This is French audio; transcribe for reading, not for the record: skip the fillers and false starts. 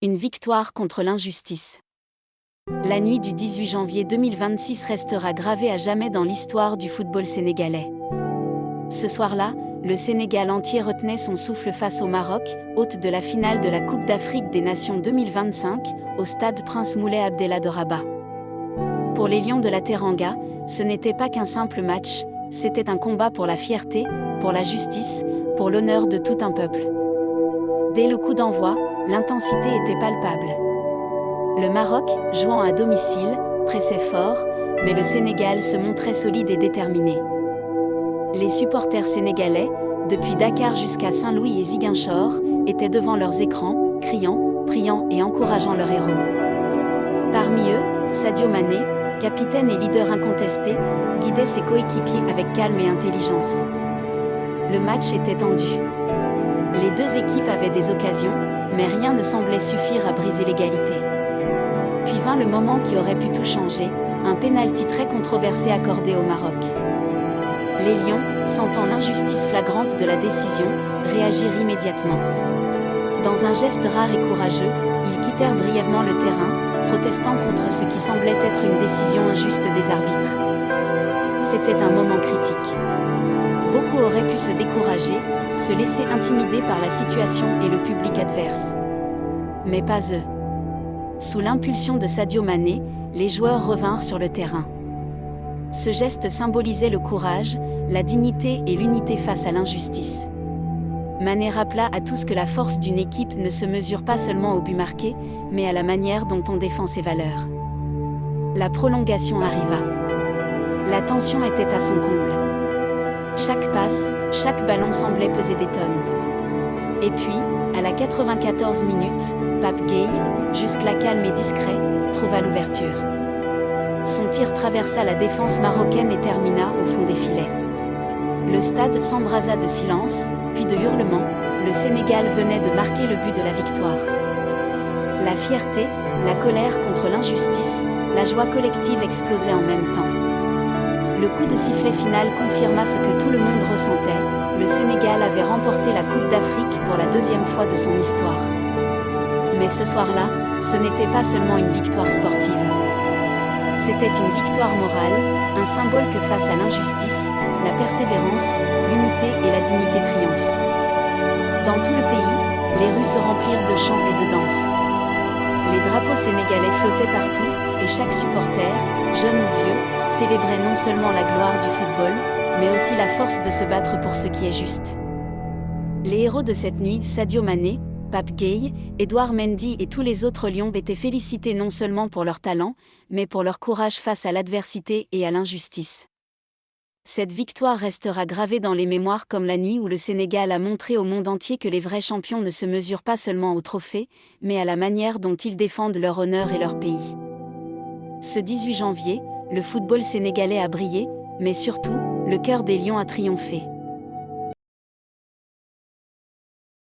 Une victoire contre l'injustice. La nuit du 18 janvier 2026 restera gravée à jamais dans l'histoire du football sénégalais. Ce soir-là, le Sénégal entier retenait son souffle face au Maroc, hôte de la finale de la Coupe d'Afrique des Nations 2025, au stade Prince Moulay Abdellah de Rabat. Pour les Lions de la Teranga, ce n'était pas qu'un simple match, c'était un combat pour la fierté, pour la justice, pour l'honneur de tout un peuple. Dès le coup d'envoi, l'intensité était palpable. Le Maroc, jouant à domicile, pressait fort, mais le Sénégal se montrait solide et déterminé. Les supporters sénégalais, depuis Dakar jusqu'à Saint-Louis et Ziguinchor, étaient devant leurs écrans, criant, priant et encourageant leur héros. Parmi eux, Sadio Mané, capitaine et leader incontesté, guidait ses coéquipiers avec calme et intelligence. Le match était tendu. Les deux équipes avaient des occasions, mais rien ne semblait suffire à briser l'égalité. Puis vint le moment qui aurait pu tout changer, un pénalty très controversé accordé au Maroc. Les Lions, sentant l'injustice flagrante de la décision, réagirent immédiatement. Dans un geste rare et courageux, ils quittèrent brièvement le terrain, protestant contre ce qui semblait être une décision injuste des arbitres. C'était un moment critique. Beaucoup auraient pu se décourager, se laisser intimider par la situation et le public adverse. Mais pas eux. Sous l'impulsion de Sadio Mané, les joueurs revinrent sur le terrain. Ce geste symbolisait le courage, la dignité et l'unité face à l'injustice. Mané rappela à tous que la force d'une équipe ne se mesure pas seulement au but marqué, mais à la manière dont on défend ses valeurs. La prolongation arriva. La tension était à son comble. Chaque passe, chaque ballon semblait peser des tonnes. Et puis, à la 94 minutes, Pape Gueye, jusque-là calme et discret, trouva l'ouverture. Son tir traversa la défense marocaine et termina au fond des filets. Le stade s'embrasa de silence, puis de hurlements. Le Sénégal venait de marquer le but de la victoire. La fierté, la colère contre l'injustice, la joie collective explosaient en même temps. Le coup de sifflet final confirma ce que tout le monde ressentait, le Sénégal avait remporté la Coupe d'Afrique pour la deuxième fois de son histoire. Mais ce soir-là, ce n'était pas seulement une victoire sportive. C'était une victoire morale, un symbole que face à l'injustice, la persévérance, l'unité et la dignité triomphent. Dans tout le pays, les rues se remplirent de chants et de danses. Les drapeaux sénégalais flottaient partout, et chaque supporter, jeune ou vieux, célébrait non seulement la gloire du football, mais aussi la force de se battre pour ce qui est juste. Les héros de cette nuit, Sadio Mané, Pape Gueye, Edouard Mendy et tous les autres Lions étaient félicités non seulement pour leur talent, mais pour leur courage face à l'adversité et à l'injustice. Cette victoire restera gravée dans les mémoires comme la nuit où le Sénégal a montré au monde entier que les vrais champions ne se mesurent pas seulement au trophée, mais à la manière dont ils défendent leur honneur et leur pays. Ce 18 janvier, le football sénégalais a brillé, mais surtout, le cœur des Lions a triomphé.